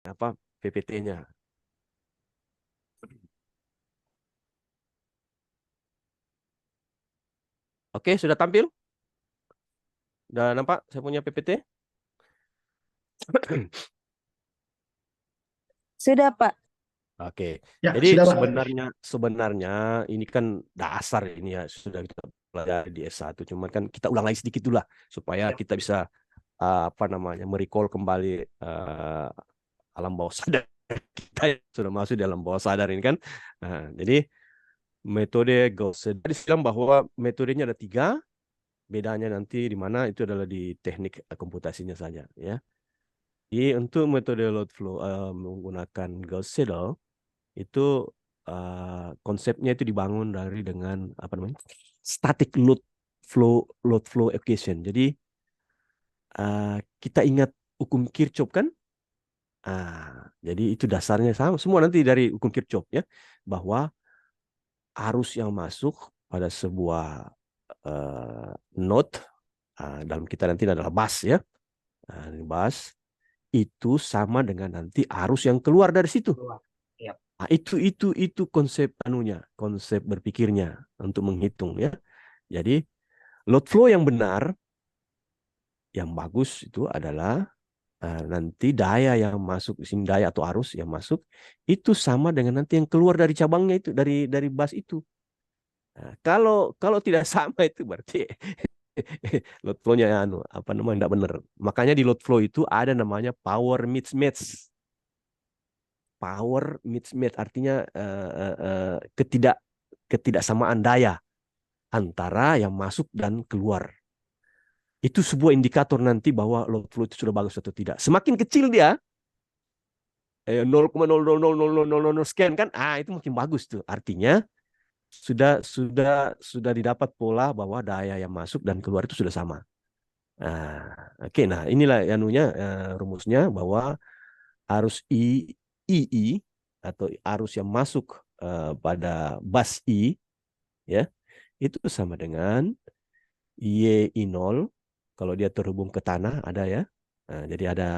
apa PPT-nya. Oke, sudah tampil? Udah nampak saya punya PPT? Sudah, Pak. Oke. Ya, Jadi sudah Pak. sebenarnya ini kan dasar ini ya sudah kita pelajari di S1. Cuman kan kita ulang lagi sedikit dulu lah supaya Ya. kita bisa apa namanya merecall kembali alam bawah sadar kita yang sudah masuk di alam bawah sadar ini kan. Nah, jadi metode Gaussian. Tadi saya bilang bahwa metodenya ada 3, bedanya nanti di mana itu adalah di teknik komputasinya saja ya. Jadi untuk metode load flow menggunakan Gaussian itu konsepnya itu dibangun dari dengan apa namanya static load flow equation. Jadi kita ingat hukum Kirchhoff kan? Jadi itu dasarnya sama semua nanti dari hukum Kirchhoff ya, bahwa arus yang masuk pada sebuah node dalam kita nanti adalah bus ya, bus itu sama dengan nanti arus yang keluar dari situ. Ya. Itu konsep anunya, konsep berpikirnya untuk menghitung ya. Jadi load flow yang benar, yang bagus itu adalah nanti daya yang masuk di sini, daya atau arus yang masuk itu sama dengan nanti yang keluar dari cabangnya itu, dari bus itu. Nah, kalau tidak sama itu berarti load flow-nya apa namanya enggak benar. Makanya di load flow itu ada namanya power mismatch. Power mismatch artinya ketidaksamaan daya antara yang masuk dan keluar. Itu sebuah indikator nanti bahwa load flow itu sudah bagus atau tidak. Semakin kecil dia 0,000000 sekian kan, itu makin bagus tuh. Artinya sudah didapat pola bahwa daya yang masuk dan keluar itu sudah sama. Oke, nah inilah rumusnya bahwa arus II atau arus yang masuk pada bus I ya itu sama dengan YI0 kalau dia terhubung ke tanah ada ya. Jadi ada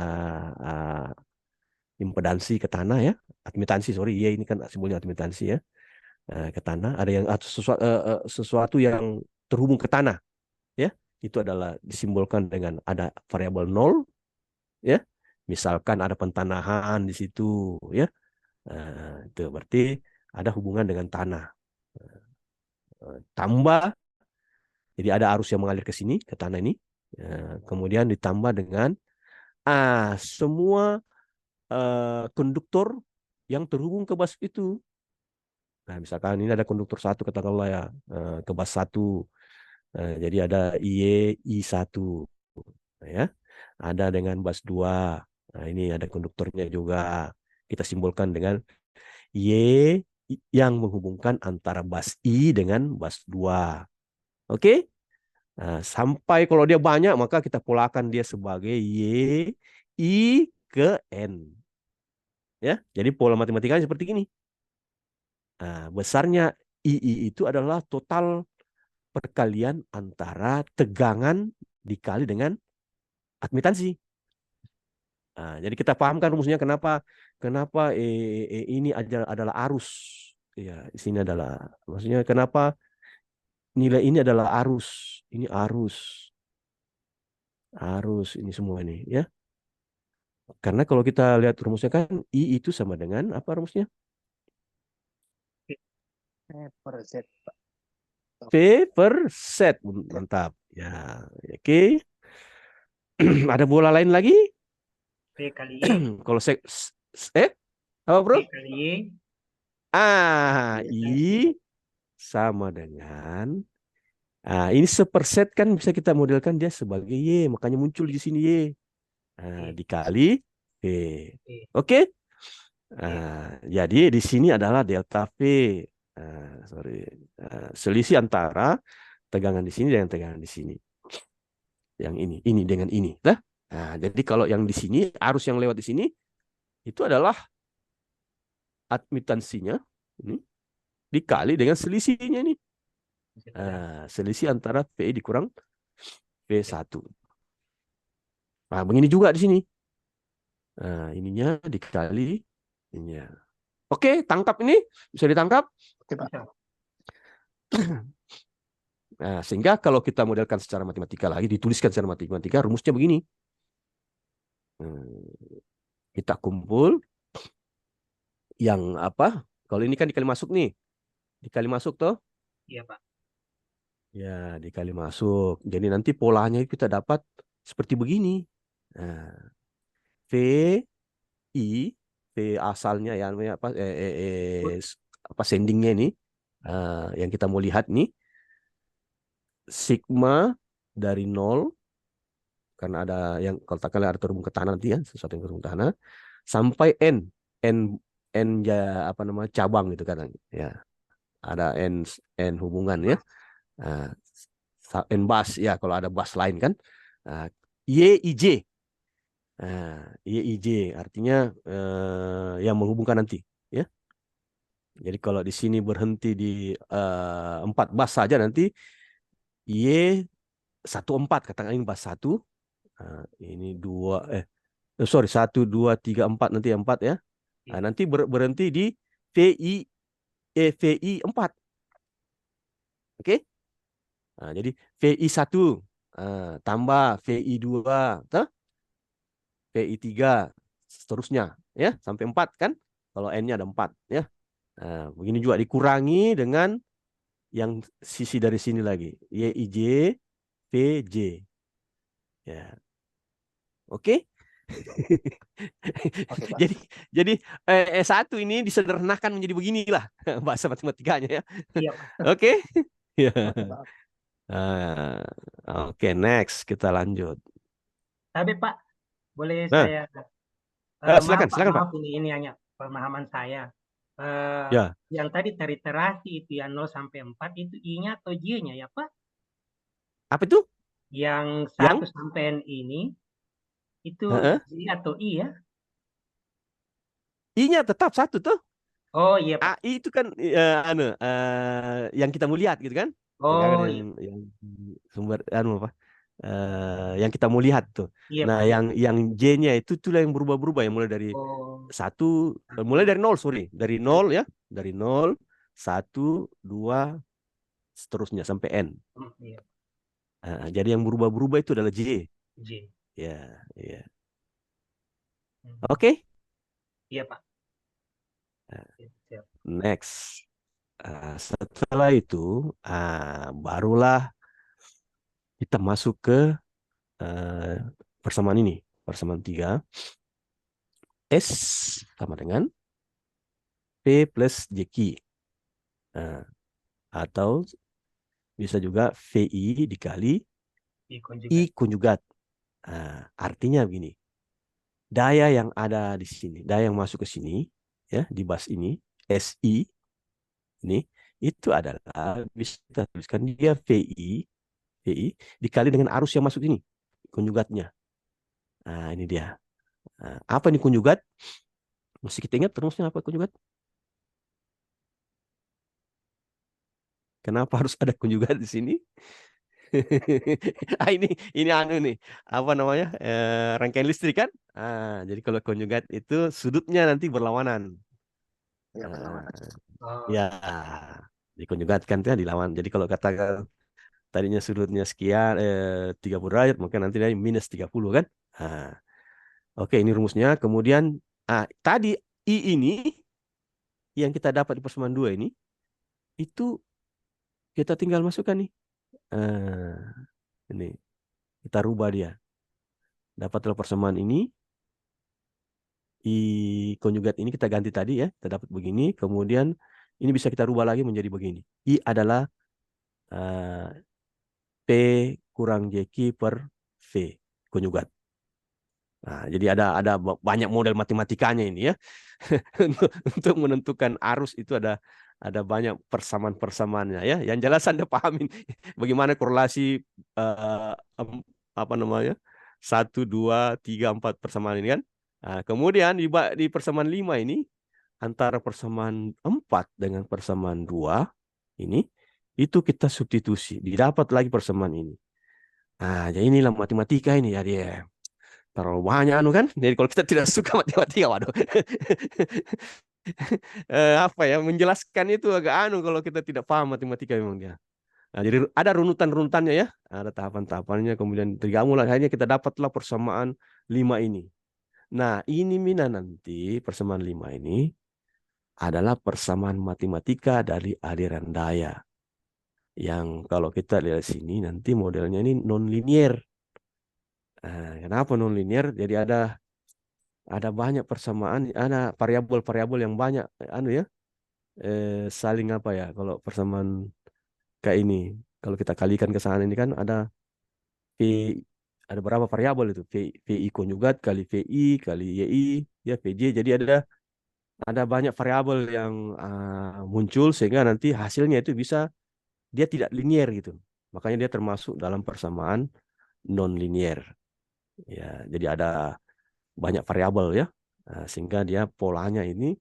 impedansi ke tanah ya, admitansi sorry, Y ini kan simbolnya admitansi ya. Ke tanah ada yang sesuatu yang terhubung ke tanah ya, itu adalah disimbolkan dengan ada variabel 0 ya. Misalkan ada pentanahan di situ ya. Itu berarti ada hubungan dengan tanah. Tambah, jadi ada arus yang mengalir ke sini, ke tanah ini. Kemudian ditambah dengan semua konduktor yang terhubung ke bus itu. Nah, misalkan ini ada konduktor 1 katakanlah ya, ke bus 1. Jadi ada I1 ya. Ada dengan bus 2. Nah, ini ada konduktornya juga. Kita simbolkan dengan Y yang menghubungkan antara bus I dengan bus 2. Oke? Sampai kalau dia banyak maka kita polakan dia sebagai Y I ke N. Ya, jadi pola matematikanya seperti ini. Besarnya II itu adalah total perkalian antara tegangan dikali dengan admitansi. Jadi kita pahamkan rumusnya kenapa ini adalah arus. Ya, di sini adalah maksudnya kenapa nilai ini adalah arus. Ini arus. Arus ini semua ini ya. Karena kalau kita lihat rumusnya kan I itu sama dengan apa rumusnya? Per Z, Pak. V per Z. Mantap. Ya, oke. Ada bola lain lagi? P kali Y. Kalau saya apa bro? P kali Y. I sama dengan ini seperset kan bisa kita modelkan dia sebagai Y, makanya muncul di sini Y. Dikali V. Oke? Jadi di sini adalah delta V. Selisih antara tegangan di sini dengan tegangan di sini. Yang ini dengan ini. Jadi kalau yang di sini, arus yang lewat di sini, itu adalah admitansinya ini, dikali dengan selisihnya ini. Selisih antara V dikurang V1. Begini juga di sini. Nah, ininya dikali ininya. Oke, tangkap ini. Bisa ditangkap. Oke, Pak. Nah, sehingga kalau kita modelkan secara matematika lagi, dituliskan secara matematika, rumusnya begini. Kita kumpul yang apa? Kalau ini kan dikali masuk nih. Dikali masuk toh? Iya, Pak. Ya, dikali masuk. Jadi nanti polanya kita dapat seperti begini. Nah, V I V asalnya ya apa apa sendingnya ini yang kita mau lihat nih sigma dari 0 karena ada yang kalau tak ada terhubung ke tanah nanti ya sesuatu yang terhubung ke tanah sampai n n ya apa namanya cabang gitu kan ya ada n hubungan ya uh, n bas ya kalau ada bas lain kan uh, YIJ YIJ artinya yang menghubungkan nanti ya. Jadi kalau di sini berhenti di 4 bas saja nanti Y14 katakan ini bas 1 ini 2 sorry 1 2 3 4 nanti 4 ya. Nah, nanti berhenti di VI 4. Oke? Nah, jadi VI1 tambah VI2 VI3 seterusnya ya sampai 4 kan? Kalau N-nya ada 4 ya. Nah, begini juga dikurangi dengan yang sisi dari sini lagi. YIJ VJ. Ya. Oke? Oke, Pak. jadi satu ini disederhanakan menjadi beginilah bahasa matematikanya ya. Iya, Pak. Oke? Ya. Oke, Pak. Ah, Oke, next kita lanjut. Tapi Pak, boleh Nah, saya maaf silakan, Pak, silakan Pak. maaf ini hanya pemahaman saya. Ya, Yang tadi teriterasi itu yang 0 sampai 4 itu I-nya atau J-nya ya Pak? apa itu? Yang Yang? 1 sampai N ini itu Heeh. J atau I ya? I-nya tetap satu tuh. Oh iya Pak. AI itu kan yang kita mau lihat gitu kan? Tegangan Oh iya. yang sumber apa? Yang kita mau lihat tuh. Iya Nah, Pak, iya. yang J-nya itu tuh yang berubah-berubah yang mulai dari Oh. satu mulai dari nol sorry dari nol ya dari nol satu dua seterusnya sampai n. Iya. Jadi yang berubah-berubah itu adalah J J. ya ya Hmm. oke. Iya Pak. Siap, siap. Next. Setelah itu barulah kita masuk ke uh, persamaan ini persamaan 3 S sama dengan P plus JQ atau bisa juga VI dikali I I konjugat. konjugat. Artinya begini, daya yang ada di sini, daya yang masuk ke sini, ya di bas ini, SI ini, itu adalah bisa kita tuliskan dia VI dikali dengan arus yang masuk ini, konjugatnya. Nah, ini dia. Apa ini konjugat? Mesti kita ingat rumusnya apa konjugat? Kenapa harus ada konjugat di sini? ini anu nih apa namanya rangkaian listrik kan jadi kalau konjugat itu sudutnya nanti berlawanan Ya, berlawanan. Oh, ya dikonjugatkan kan dilawan jadi kalau katakan tadinya sudutnya sekian 30 derajat maka nanti dari minus 30 kan nah, oke ini rumusnya kemudian tadi I ini yang kita dapat di persamaan 2 ini itu kita tinggal masukkan nih ini kita rubah dia dapatlah persamaan ini I konjugat ini kita ganti tadi ya, kita dapat begini. Kemudian ini bisa kita rubah lagi menjadi begini. I adalah uh, P kurang JQ per V konjugat. Nah, jadi ada banyak model matematikanya ini ya. Untuk menentukan arus itu ada banyak persamaan-persamaannya ya. Yang jelas Anda pahamin bagaimana korelasi apa namanya? 1 2 3 4 persamaan ini kan. Nah, kemudian di persamaan 5 ini antara persamaan 4 dengan persamaan 2 ini itu kita substitusi, didapat lagi persamaan ini. Nah, jadi inilah matematika ini ya dia. terlalu banyak anu kan. Jadi kalau kita tidak suka matematika, waduh. Apa ya, menjelaskan itu agak anu kalau kita tidak paham matematika memang dia. Nah, jadi ada runutan-runutannya ya, ada tahapan-tahapannya, kemudian digabunglah akhirnya kita dapatlah persamaan 5 ini. Nah, ini Mina nanti persamaan 5 ini adalah persamaan matematika dari aliran daya. Yang kalau kita lihat sini nanti modelnya ini non-linear. Nah, kenapa non-linear? Jadi ada banyak persamaan, ada variabel-variabel yang banyak anu ya, saling apa ya? Kalau persamaan kayak ini, kalau kita kalikan ke sana ini kan V, ada berapa variabel itu? VI konjugat kali VI kali YI ya VJ. Jadi ada banyak variabel yang muncul sehingga nanti hasilnya itu bisa dia tidak linear gitu. Makanya dia termasuk dalam persamaan non linear. Ya, jadi ada banyak variabel ya. Sehingga dia polanya ini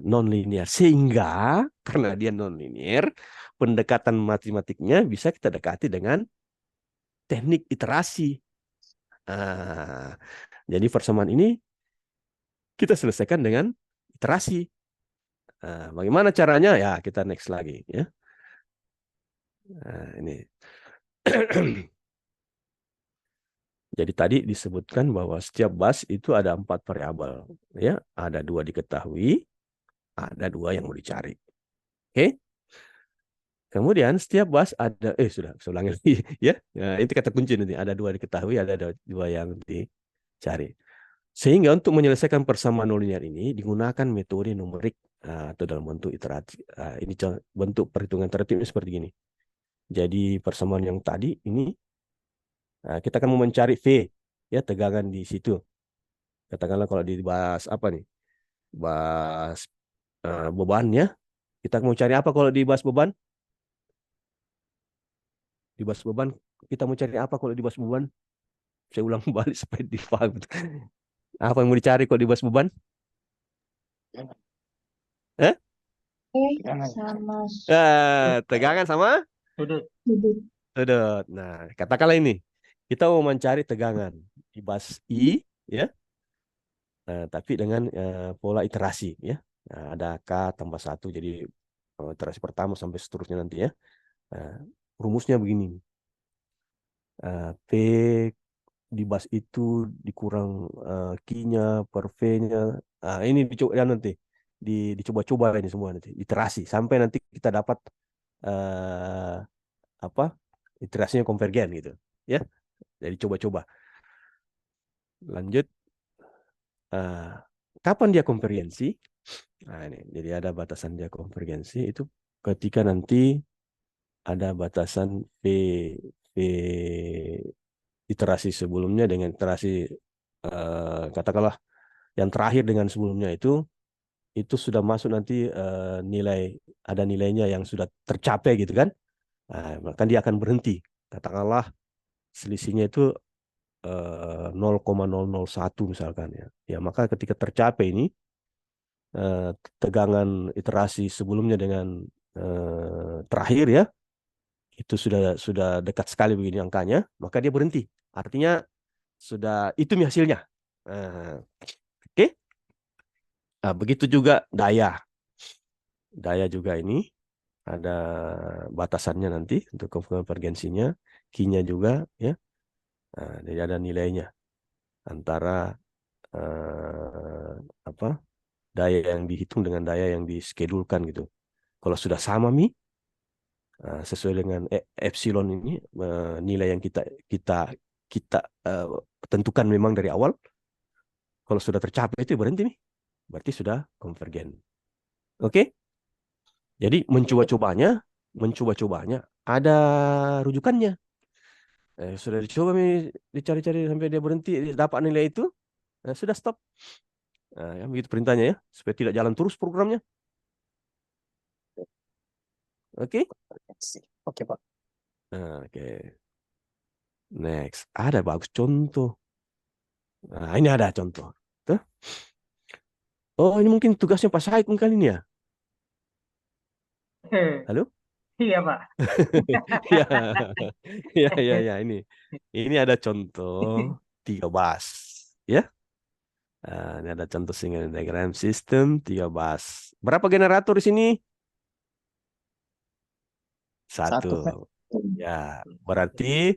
non linear. Sehingga karena dia non linear, pendekatan matematiknya bisa kita dekati dengan teknik iterasi. Ah, jadi persamaan ini kita selesaikan dengan iterasi. Bagaimana caranya? Ya, kita next lagi ya. Ini. Jadi tadi disebutkan bahwa setiap bus itu ada 4 variabel, ya. Ada 2 diketahui, ada 2 yang mau dicari. Oke? Kemudian setiap bus ada, sudah, saya ulangi lagi ya. Nah, itu kata kunci nanti. Ada 2 diketahui, ada 2 yang dicari. Sehingga untuk menyelesaikan persamaan nonlinear ini digunakan metode numerik atau dalam bentuk iterasi. Ini bentuk perhitungan tertibnya seperti gini. Jadi persamaan yang tadi ini kita akan mau mencari V ya, tegangan di situ. Katakanlah kalau dibahas apa nih? Bahas beban ya. Kita mau cari apa kalau dibahas beban? Dibahas beban, kita mau cari apa kalau dibahas beban? Saya ulang balik supaya dipaham. Apa yang mau dicari kalau dibahas beban? Eh? Sama Tegangan sama Sudut. sudut. sudut. Nah, katakanlah ini. Kita mau mencari tegangan di bas I, ya. Tapi dengan pola iterasi, ya. Nah, ada K tambah 1, jadi iterasi pertama sampai seterusnya nanti, ya. Nah, rumusnya begini. P di bas itu dikurang Q-nya per V-nya. Nah, ini dicoba ya nanti. Dicoba-coba ini semua nanti. Iterasi. Sampai nanti kita dapat eh, apa iterasinya konvergen gitu. Ya. Jadi coba-coba. Lanjut. eh, Kapan dia konvergensi? Nah, ini. Jadi ada batasan dia konvergensi itu ketika nanti ada batasan V iterasi sebelumnya dengan iterasi katakanlah yang terakhir dengan sebelumnya itu sudah masuk nanti nilai ada nilainya yang sudah tercapai gitu kan. Nah, maka dia akan berhenti. Katakanlah selisihnya itu 0,001 misalkan ya. Ya, maka ketika tercapai ini tegangan iterasi sebelumnya dengan terakhir ya, itu sudah dekat sekali begini angkanya, maka dia berhenti. Artinya sudah itu nih hasilnya. Oke. Nah, begitu juga daya. Daya juga ini ada batasannya nanti untuk konvergensinya, Q-nya juga ya. Nah, jadi ada nilainya antara apa daya yang dihitung dengan daya yang diskedulkan gitu. Kalau sudah sama sesuai dengan epsilon ini nilai yang kita kita uh, tentukan memang dari awal. Kalau sudah tercapai itu berhenti nih, berarti sudah konvergen. Oke? Jadi mencoba-cobanya ada rujukannya. Sudah dicoba nih, dicari-cari sampai dia berhenti, dapat nilai itu, sudah stop. Ya, begitu perintahnya ya, supaya tidak jalan terus programnya. Oke? Oke, Pak. Oke. Next, ada bagus contoh. Nah, ini ada contoh. Tuh. Oh, ini mungkin tugasnya Pak Said kali ini ya. Halo? Iya, Pak. Ya, ya, ya, ya. Ini ada contoh. 3 bus. Ya. Ini ada contoh signal diagram sistem 3 bus. Berapa generator di sini? Satu, Pak. 1. Ya, berarti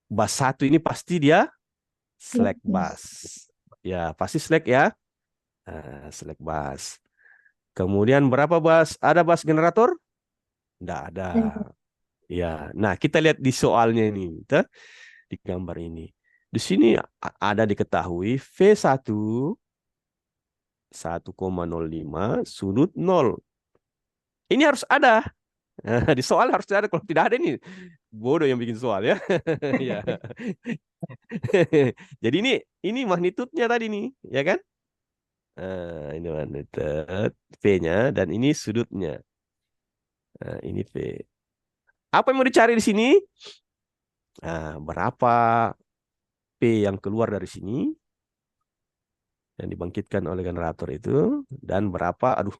bus 1 ini pasti dia slack bus. Ya, pasti slack ya. Slack bus. Kemudian berapa bus? Ada bus generator? Tidak ada. Ya, nah kita lihat di soalnya ini, di gambar ini. Di sini ada diketahui V1 1,05 sudut 0. Ini harus ada. Di soal harus ada. Kalau tidak ada ini bodoh yang bikin soal ya. Ya. Jadi ini magnitudenya tadi nih, ya kan? Ini magnitud V-nya dan ini sudutnya. Ini V. Apa yang mau dicari di sini? Berapa P yang keluar dari sini yang dibangkitkan oleh generator itu dan berapa, aduh,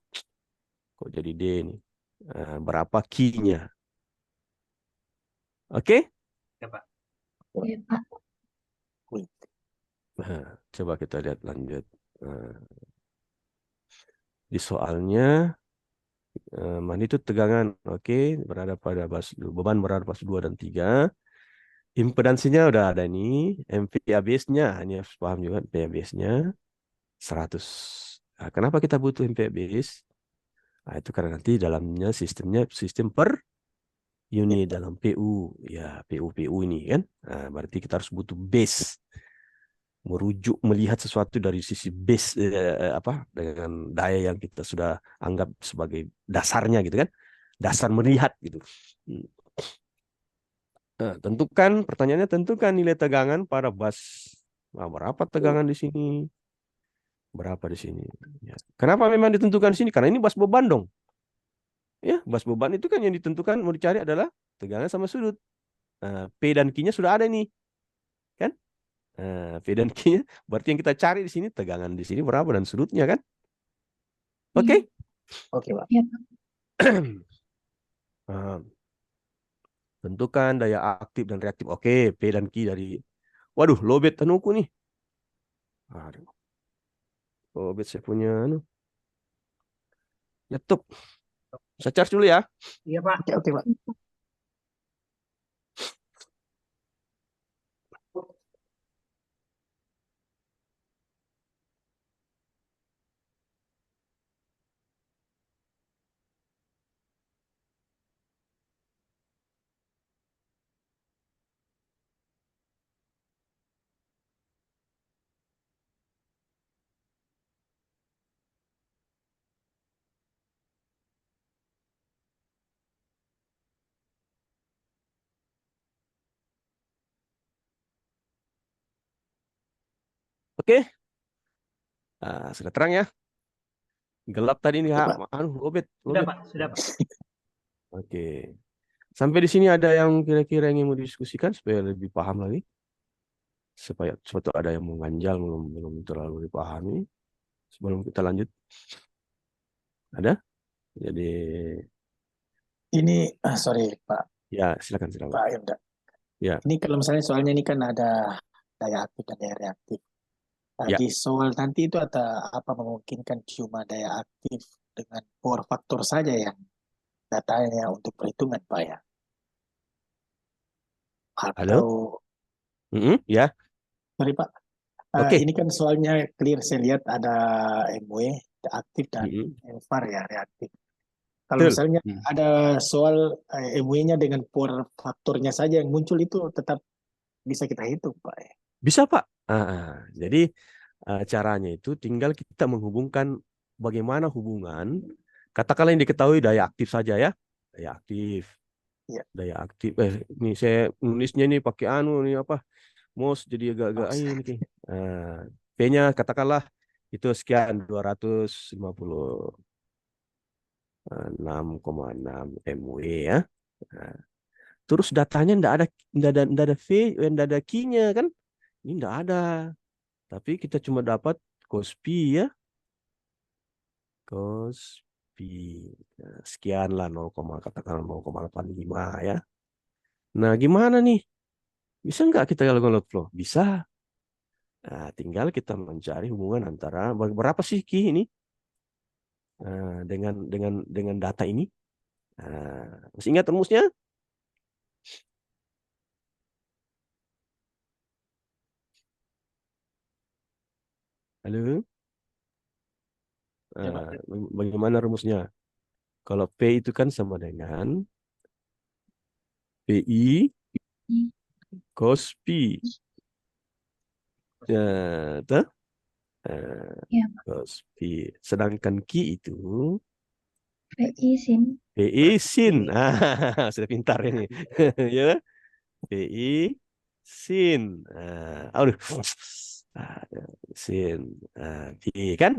kok jadi D nih, berapa Q-nya. Oke? Ya, Pak. Iya, Pak. Coba kita lihat lanjut. Di soalnya magnitud tegangan, oke, berada pada beban berada pada 2 dan 3. Impedansinya udah ada nih, MVA base-nya, ini harus paham juga MVA base-nya 100. Nah, kenapa kita butuh MVA base? Nah, itu karena nanti dalamnya sistemnya sistem per unit dalam PU, ya PU ini kan. Nah, berarti kita harus butuh base, merujuk melihat sesuatu dari sisi base apa dengan daya yang kita sudah anggap sebagai dasarnya gitu kan, dasar melihat gitu. Nah, tentukan nilai tegangan pada bus. Nah, berapa tegangan di sini? Berapa di sini? Ya. Kenapa memang ditentukan di sini? Karena ini bus beban dong. Ya, bus beban itu kan yang ditentukan mau dicari adalah tegangan sama sudut. P dan Q-nya sudah ada nih, kan? P dan Q-nya berarti yang kita cari di sini tegangan di sini berapa dan sudutnya kan? Oke? Oke, Pak. Iya, Pak. Tentukan daya aktif dan reaktif. Oke, P dan Q dari. Waduh, lowbat tenuku nih. Aduh. Lowbat saya punya laptop. Saya charge dulu ya. Iya, Pak. Oke, Pak. Oke. Sudah terang ya. Gelap tadi nih, Oke, Pak. lobet. Sudah, Pak. Sudah, Pak. Oke. Sampai di sini ada yang kira-kira yang mau didiskusikan supaya lebih paham lagi. Supaya suatu ada yang mengganjal belum terlalu dipahami. Sebelum kita lanjut. Ada? Jadi Ini, sorry Pak, ya silakan. Pak Indra. Ya. Ini kalau misalnya soalnya ini kan ada daya aktif dan daya reaktif. Nah, Ya. di soal nanti itu ada apa memungkinkan cuma daya aktif dengan power factor saja yang datanya untuk perhitungan, Pak ya? Halo? Atau, Ya. sorry Pak, Oke. ini kan soalnya clear saya lihat ada MW, aktif dan VAR ya, reaktif. Kalau Betul. misalnya ada soal MW-nya dengan power faktornya saja yang muncul itu tetap bisa kita hitung, Pak. Bisa, Pak. Jadi caranya itu tinggal kita menghubungkan bagaimana hubungan, katakanlah yang diketahui daya aktif saja ya. Daya aktif. Ya. Daya aktif. Ini saya nulisnya nih pakai nih apa? Mouse jadi agak-agak ini. P-nya katakanlah itu sekian 256,6 MW ya. Terus datanya ndak ada V, ndak ada Q-nya kan? Ini ndak ada. Tapi kita cuma dapat cos P ya. Cos P. Nah, sekian lah katakanlah 0,85 ya. Nah, gimana nih? Bisa nggak kita lakukan load flow? Bisa. Nah, tinggal kita mencari hubungan antara berapa sih key ini dengan data ini. Masih ingat rumusnya? Halo? Ya, Pak. Bagaimana rumusnya? Kalau P itu kan sama dengan PI cos P. Ya, tuh? Ya, Cos P. Sedangkan Q itu PI sin. PI sin. Sudah pintar ini. Ya, PI sin. Aduh. Sin. P kan?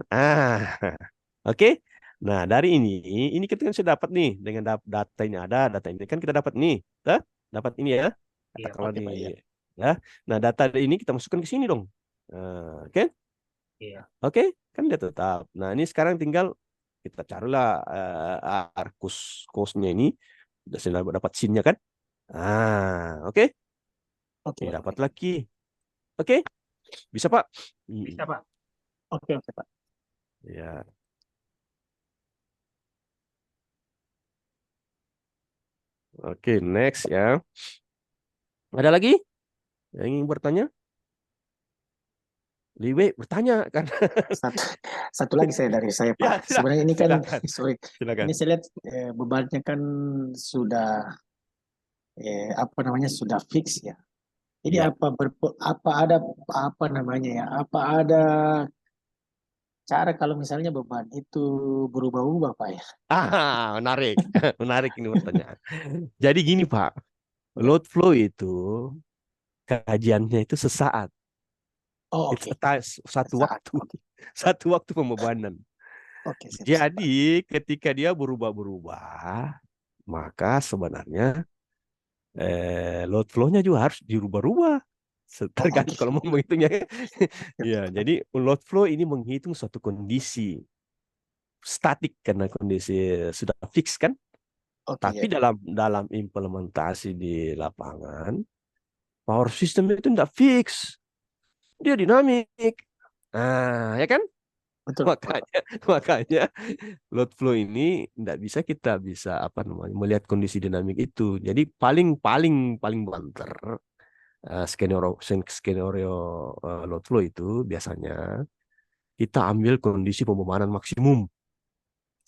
Oke. Nah, dari ini kita kan sudah dapat nih dengan data ini ada, data ini kan kita dapat nih. Tuh? Dapat ini ya. Iya, Katakanlah Oke, di Pak, ya. ya. Nah, data ini kita masukkan ke sini dong. Oke. iya. Oke, kan dia tetap. Nah, ini sekarang tinggal kita carilah arcus cosnya ini. Sudah dapat sinnya kan? Oke. Oke, Ini Pak. dapat lagi. Oke. Bisa, Pak? Bisa, Pak. Oke, oke, Pak. Ya. Oke, next ya. Ada lagi yang ingin bertanya? Liwe bertanya kan? Satu, satu lagi dari saya, Ya, Pak. Sebenarnya ini kan, silakan. sorry, Silakan. ini saya lihat bebannya kan sudah apa namanya sudah fix ya. Jadi Iya. apa ada apa namanya ya? Apa ada cara kalau misalnya beban itu berubah-ubah, Pak ya? Menarik. Menarik ini pertanyaan. Jadi gini, Pak. Ya. Load flow itu kajiannya itu sesaat. Oh, It's oke. satu Saat. waktu. Oke. Satu waktu pembebanan. Oke, siap, siap, Pak. Jadi ketika dia berubah-berubah, maka sebenarnya load flow-nya juga harus dirubah-rubah. Oh, Tergantung oke. kalau mau menghitungnya. Siap, Ya, siap, Pak. jadi load flow ini menghitung suatu kondisi statik karena kondisi sudah fix kan. Oke, Tapi ya. dalam implementasi di lapangan, power system itu tidak fix. Dia dinamik. Ya kan? Betul, Pak. Makanya makanya load flow ini tidak bisa kita apa namanya melihat kondisi dinamik itu. Jadi paling paling paling banter skenario load flow itu biasanya kita ambil kondisi pembebanan maksimum,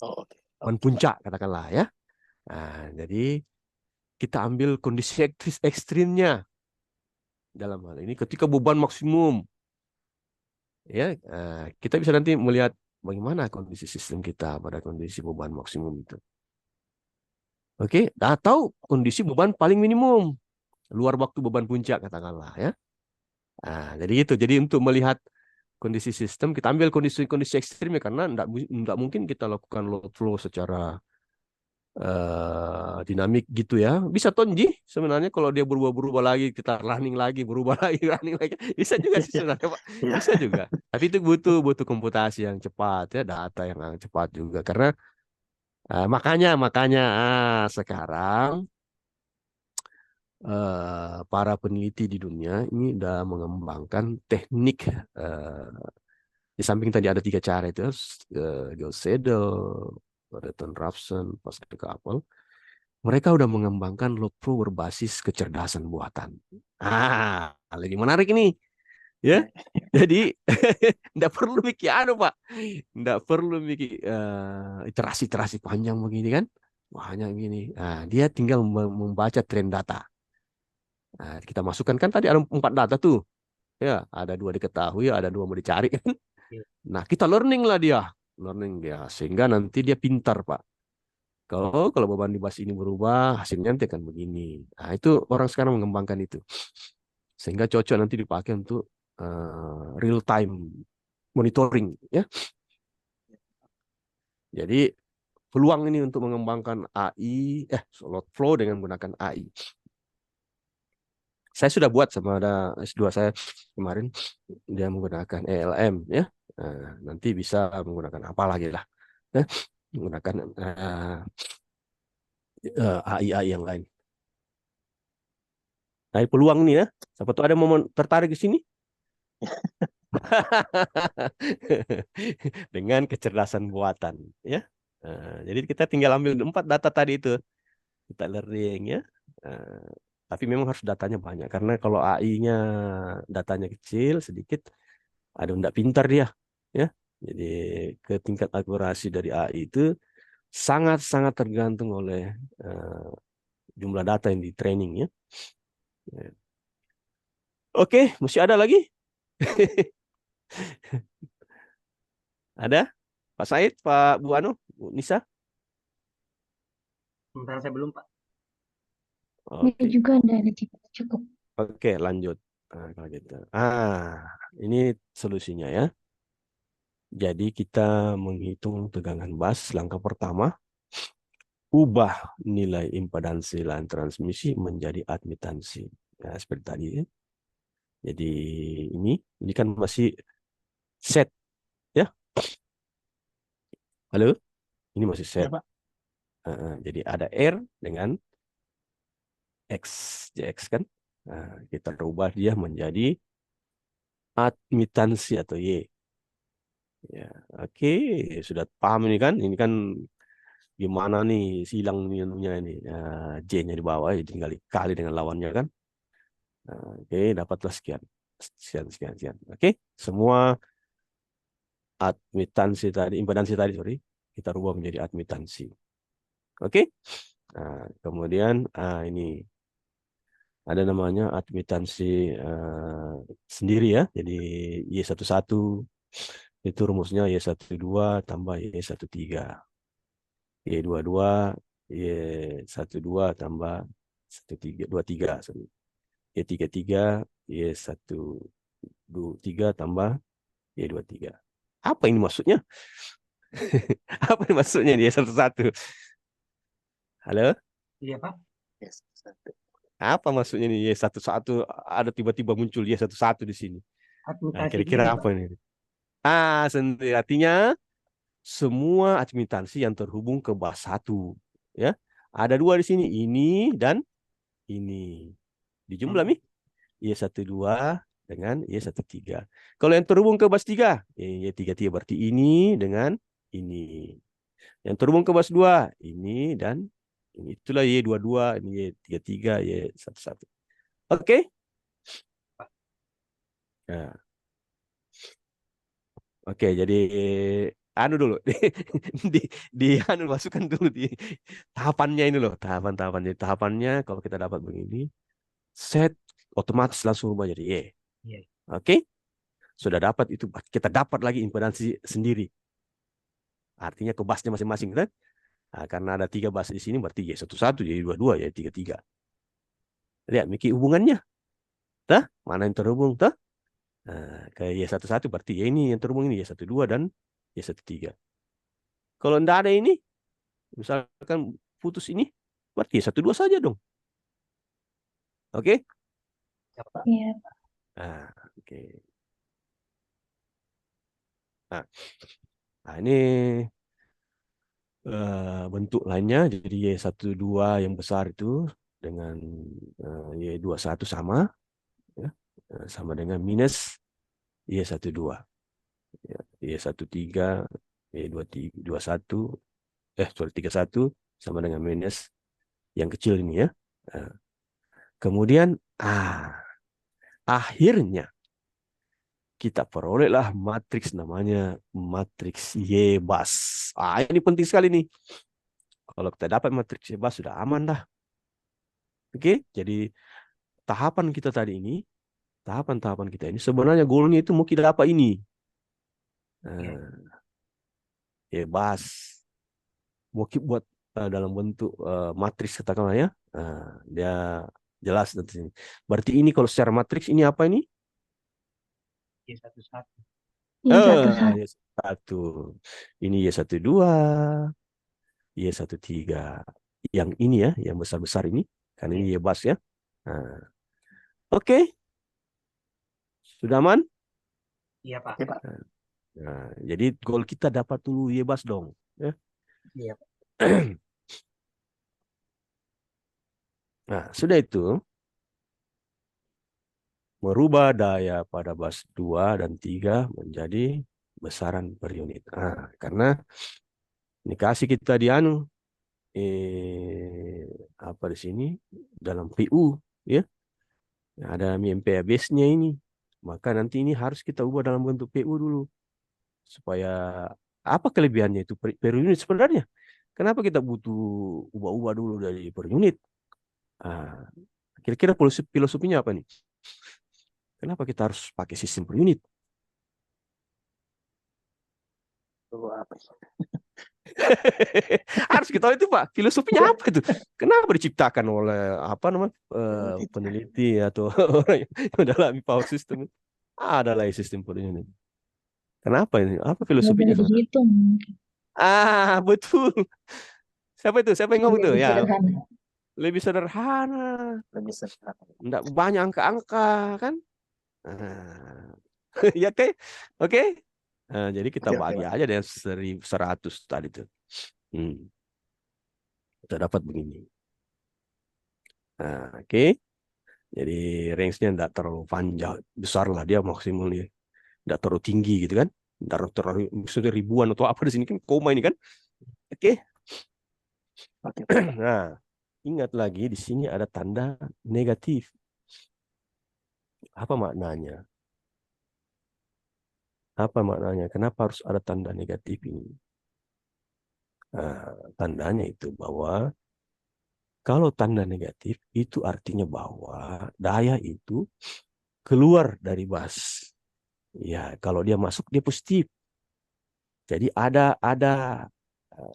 Oh, oke. pembebanan Oke, Pak. puncak katakanlah ya. Jadi kita ambil kondisi ekstrimnya dalam hal ini ketika beban maksimum ya kita bisa nanti melihat bagaimana kondisi sistem kita pada kondisi beban maksimum itu. Oke, atau kondisi beban paling minimum, luar waktu beban puncak katakanlah ya. Jadi itu. Jadi untuk melihat kondisi sistem, kita ambil kondisi-kondisi ekstrimnya karena enggak mungkin kita lakukan load flow secara dinamik gitu ya. Bisa tonji sebenarnya kalau dia berubah-berubah lagi, kita running lagi, berubah lagi, running lagi. Bisa juga sih sebenarnya, Pak. Ya. Bisa juga. Tapi itu butuh komputasi yang cepat ya, data yang cepat juga. Karena makanya sekarang para peneliti di dunia ini udah mengembangkan teknik di samping tadi ada 3 cara itu, Gauss Seidel, Breton Raphson, Pascal Kapel. Mereka udah mengembangkan load flow berbasis kecerdasan buatan. Lebih menarik ini, ya. Jadi nggak perlu mikir Pak, nggak perlu mikir iterasi-iterasi panjang begini kan, banyak begini. Dia tinggal membaca tren data. Kita masukkan kan tadi ada 4 data tuh, ya, ada 2 diketahui, ada 2 mau dicari kan. Iya. Nah, kita learning dia sehingga nanti dia pintar, Pak. Kalau beban di bus ini berubah, hasilnya nanti akan begini. Nah, itu orang sekarang mengembangkan itu. Sehingga cocok nanti dipakai untuk real time monitoring ya. Jadi peluang ini untuk mengembangkan AI load flow dengan menggunakan AI. Saya sudah buat sama ada S2 saya kemarin, dia menggunakan ELM ya. Nanti bisa menggunakan apa lagi lah. Menggunakan AI yang lain. Nah, peluang nih ya. Siapa tuh ada momen tertarik di sini? Dengan kecerdasan buatan, ya. Jadi kita tinggal ambil 4 data tadi itu, kita learning, ya. Tapi memang harus datanya banyak, karena kalau AI-nya datanya kecil sedikit, ada nggak pintar dia, ya. Jadi ke tingkat akurasi dari AI itu sangat-sangat tergantung oleh jumlah data yang di training, ya. Oke, masih ada lagi? Ada? Pak Said, Pak Bu Anu, Bu Nisa? Sementara saya belum, Pak. Ini Oke, juga ada cukup. oke, lanjut. Kalau gitu. Ini solusinya, ya. Jadi kita menghitung tegangan bas. Langkah pertama, ubah nilai impedansi line transmisi menjadi admitansi. Ya, seperti tadi, ya. Jadi ini kan masih set, ya. Halo, ini masih Ya, set. Pak. Jadi ada R dengan X, JX kan. Kita rubah dia menjadi admitansi atau Y. Ya, oke, sudah paham ini kan? Ini kan gimana nih silang ininya ini. J-nya di bawah, ya tinggal dikali dengan lawannya kan. Oke, dapatlah sekian. Sekian, sekian, sekian. Oke, semua admitansi tadi, impedansi tadi, sorry, kita rubah menjadi admitansi. Oke, kemudian ini ada namanya admitansi sendiri, ya. Jadi Y11 itu rumusnya Y12 tambah Y13. Y22, Y12 tambah 23, sorry. Y33, Y13 tambah Y23. Apa ini maksudnya? Apa ini maksudnya nih Y11? Halo? Iya, Pak. Yes, satu. Apa maksudnya nih Y11? Ada tiba-tiba muncul Y11 di sini. Admitasi Kira-kira diri, apa Pak. ini? Sendiri artinya semua admitansi yang terhubung ke bas 1, ya. Ada 2 di sini, ini dan ini. Dijumlah nih, Y12 dengan Y13. Kalau yang terhubung ke bas 3, Y33 berarti ini dengan ini. Yang terhubung ke bas 2, ini dan ini. Itulah Y22, ini Y33, Y11. Oke? Nah, oke, jadi anu dulu di di anu masukkan dulu di tahapannya ini loh, tahapan-tahapan. Jadi tahapannya kalau kita dapat begini, set otomatis langsung rubah jadi Y. Iya. Oke? Sudah dapat itu, kita dapat lagi impedansi sendiri. Artinya ke basnya masing-masing kan? Karena ada 3 bas di sini berarti Y11 jadi 22 ya 33. Lihat Miki hubungannya. Tah? Mana yang terhubung tah? Ke Y11 berarti ya ini yang terhubung ini Y12 dan Y13. Kalau tidak ada ini, misalkan putus ini, berarti Y12 saja dong. Oke? Ya, Pak. Iya. Oke. Nah, ini bentuk lainnya. Jadi Y12 yang besar itu dengan Y21 sama, ya, sama dengan minus Y12. Ya, Y13, Y21, sorry 31 sama dengan minus yang kecil ini, ya. Nah, kemudian akhirnya kita perolehlah matriks namanya matriks Y-bus. Ini penting sekali nih. Kalau kita dapat matriks Y-bus sudah aman dah. Oke, jadi tahapan-tahapan kita ini sebenarnya goalnya itu mau kita dapat ini. Y-bus. Mau kita buat dalam bentuk matriks katakanlah, ya. Dia jelas nanti sini. Berarti ini kalau secara matriks ini apa ini? Y11. Iya, satu-satu. Y1. Ini Y12, Y13. Yang ini, ya, yang besar-besar ini. Karena ini Y-bus, ya. Oke. Sudah aman? Iya, Pak. Oke, Pak. Jadi goal kita dapat dulu Y-bus dong. Ya. Iya, Pak. Nah, sudah itu. merubah daya pada bus 2 dan 3 menjadi besaran per unit. Karena dikasih kita di apa di sini dalam PU ya, ada MPA base-nya ini. Maka nanti ini harus kita ubah dalam bentuk PU dulu supaya apa kelebihannya itu per unit sebenarnya. Kenapa kita butuh ubah-ubah dulu dari per unit? Kira-kira filosofinya apa nih? Kenapa kita harus pakai sistem per unit? Apa ya? Harus kita tahu itu Pak, filosofinya apa itu? Kenapa diciptakan oleh apa namanya peneliti atau orang yang mendalami power system? Ada lagi sistem per unit. Kenapa ini? Apa Lebih filosofinya sebenarnya? dihitung, Betul. Siapa itu? Siapa yang ngomong tuh? lebih Ya, sederhana. lebih sederhana. Lebih sederhana. Enggak banyak angka-angka kan? Ya kayak oke. Jadi kita Oke, bagi Pak. aja dengan 1.100 tadi tuh. Kita dapat begini. Oke. Jadi range-nya tidak terlalu panjang, besar lah dia maksimalnya. Tidak terlalu tinggi gitu kan. Tidak terlalu maksudnya ribuan atau apa di sini kan koma ini kan. Oke. Oke. Nah, ingat lagi di sini ada tanda negatif. Apa maknanya? Apa maknanya? Kenapa harus ada tanda negatif ini? Tandanya itu bahwa kalau tanda negatif itu artinya bahwa daya itu keluar dari bus. Ya, kalau dia masuk dia positif. Jadi ada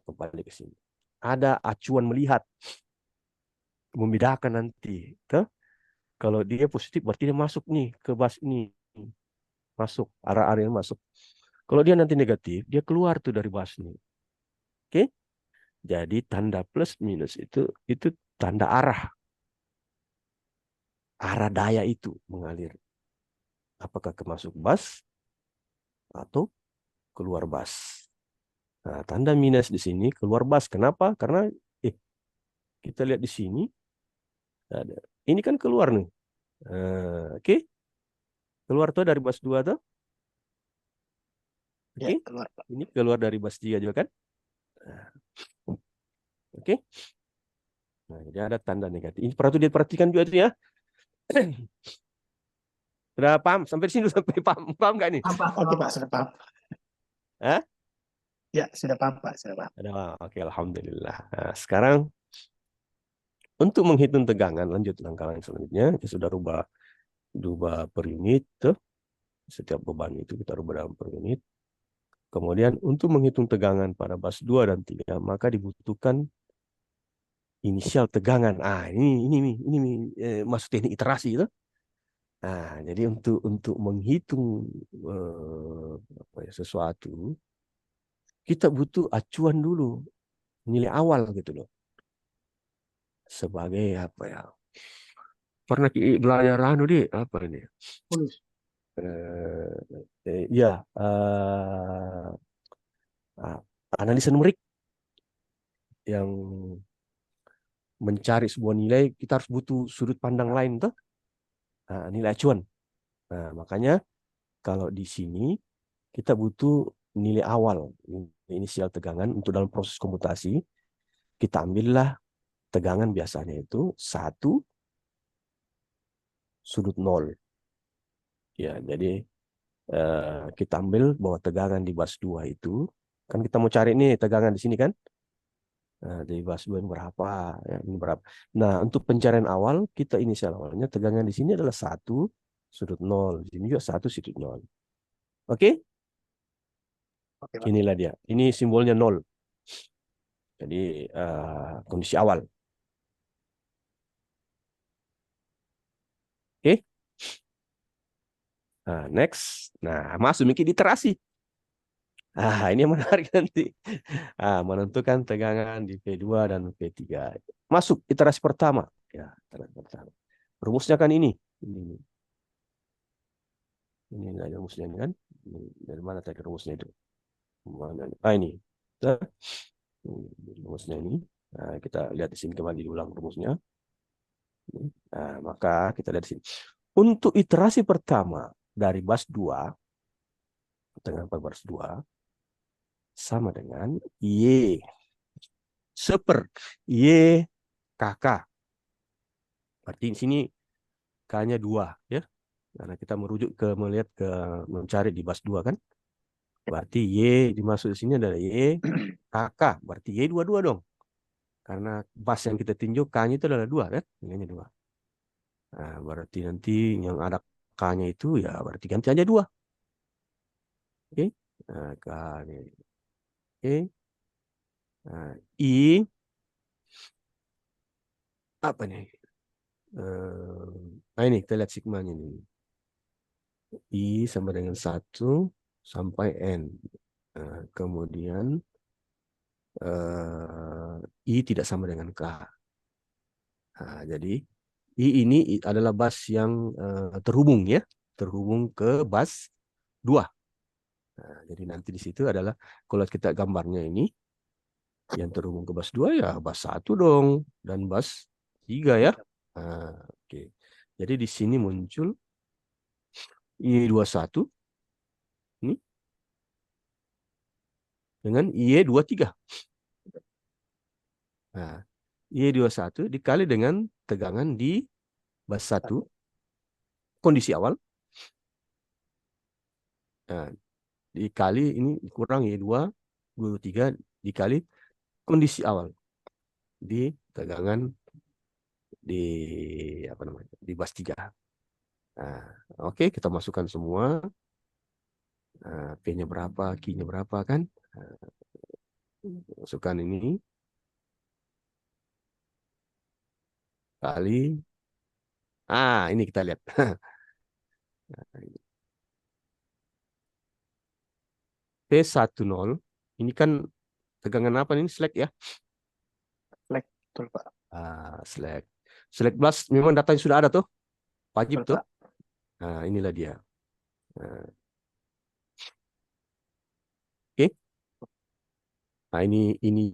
kembali ke sini. Ada acuan melihat membedakan nanti. Tuh? Kalau dia positif berarti dia masuk nih ke bus ini. Masuk, arah-arah masuk. Kalau dia nanti negatif, dia keluar tuh dari bus ini. Oke? Jadi tanda plus minus itu tanda arah. Arah daya itu mengalir. Apakah ke masuk bus atau keluar bus. Nah, tanda minus di sini keluar bus. Kenapa? Karena kita lihat di sini. Ini kan keluar nih. Oke. Keluar tuh dari bus 2 tuh. Oke. Ya, keluar, Pak. Ini keluar dari bus 3 juga kan. Oke. Nah, jadi ada tanda negatif. Ini perlu diperhatikan juga itu ya. Sudah paham? Sampai sini sampai paham. Paham nggak nih? Oke, Pak, sudah paham. Hah? Ya, sudah paham, Pak, sudah paham. Oke, alhamdulillah. Nah, sekarang untuk menghitung tegangan, lanjut langkah yang selanjutnya. Kita sudah rubah per unit. Tuh. Setiap beban itu kita rubah dalam per unit. Kemudian untuk menghitung tegangan pada bus 2 dan 3, maka dibutuhkan inisial tegangan. Ini masuk teknik iterasi itu. Jadi untuk menghitung sesuatu, kita butuh acuan dulu, nilai awal gitu loh. Sebagai apa ya? Pernah belajar apa ini? Ya, analisa numerik yang mencari sebuah nilai, kita harus butuh sudut pandang lain tuh. Nilai acuan. Makanya kalau di sini kita butuh nilai awal, inisial tegangan untuk dalam proses komutasi. Kita ambillah tegangan biasanya itu 1 sudut 0. Ya, jadi kita ambil bahwa tegangan di bus 2 itu, kan kita mau cari nih tegangan di sini kan. Di bus 2 ini berapa? Ya, ini berapa. Nah, untuk pencarian awal, kita inisial awalnya tegangan di sini adalah 1 sudut 0. Di sini juga 1 sudut 0. Oke? Oke, Pak. Inilah dia. Ini simbolnya 0. Jadi kondisi awal. Oke? Next. Nah, masuk mungkin iterasi. Ini yang menarik nanti. Menentukan tegangan di P2 dan P3. Masuk iterasi pertama. Ya, iterasi pertama. Rumusnya kan ini. Ini rumusnya ini kan. Dari mana tadi rumusnya itu? Ini. Rumusnya ini. Kita lihat di sini kembali diulang rumusnya. Maka kita lihat di sini. Untuk iterasi pertama dari bus 2 dengan bus 2 sama dengan Y seper Y KK. Berarti di sini K-nya 2 ya. Karena kita melihat ke mencari di bus 2 kan. Berarti Y dimaksud di sini adalah Y KK. Berarti Y 22 dong. Karena bus yang kita tinjau K-nya itu adalah 2 kan. Nilainya 2. Nah, berarti nanti yang ada K-nya itu ya berarti ganti aja 2. Oke. Nah, K-nya. Oke. Nah, I apa nih? Nah ini kita lihat sigmanya nih. I sama dengan 1 sampai N. Nah, kemudian I tidak sama dengan K. Nah, jadi I ini adalah bus yang terhubung ya. Terhubung ke bus 2. Nah, jadi nanti di situ adalah kalau kita gambarnya ini yang terhubung ke bus 2 ya bus 1 dong dan bus 3 ya. Nah, oke. Jadi di sini muncul I21 ini dengan Y23. Nah, Y21 dikali dengan tegangan di bus 1 kondisi awal. Nah, dikali ini kurang Y23 dikali kondisi awal di tegangan di apa namanya? Di bus 3. Nah, oke, kita masukkan semua. Nah, P-nya berapa, Q-nya berapa kan? Nah, masukkan ini kali. Ini kita lihat. P10 ini kan tegangan apa ini? Slack ya? Slack, betul Pak. Slack. Slack blast memang datanya sudah ada tuh. Wajib Betul tuh. Pak. Nah, inilah dia. Nah, oke. Nah, ini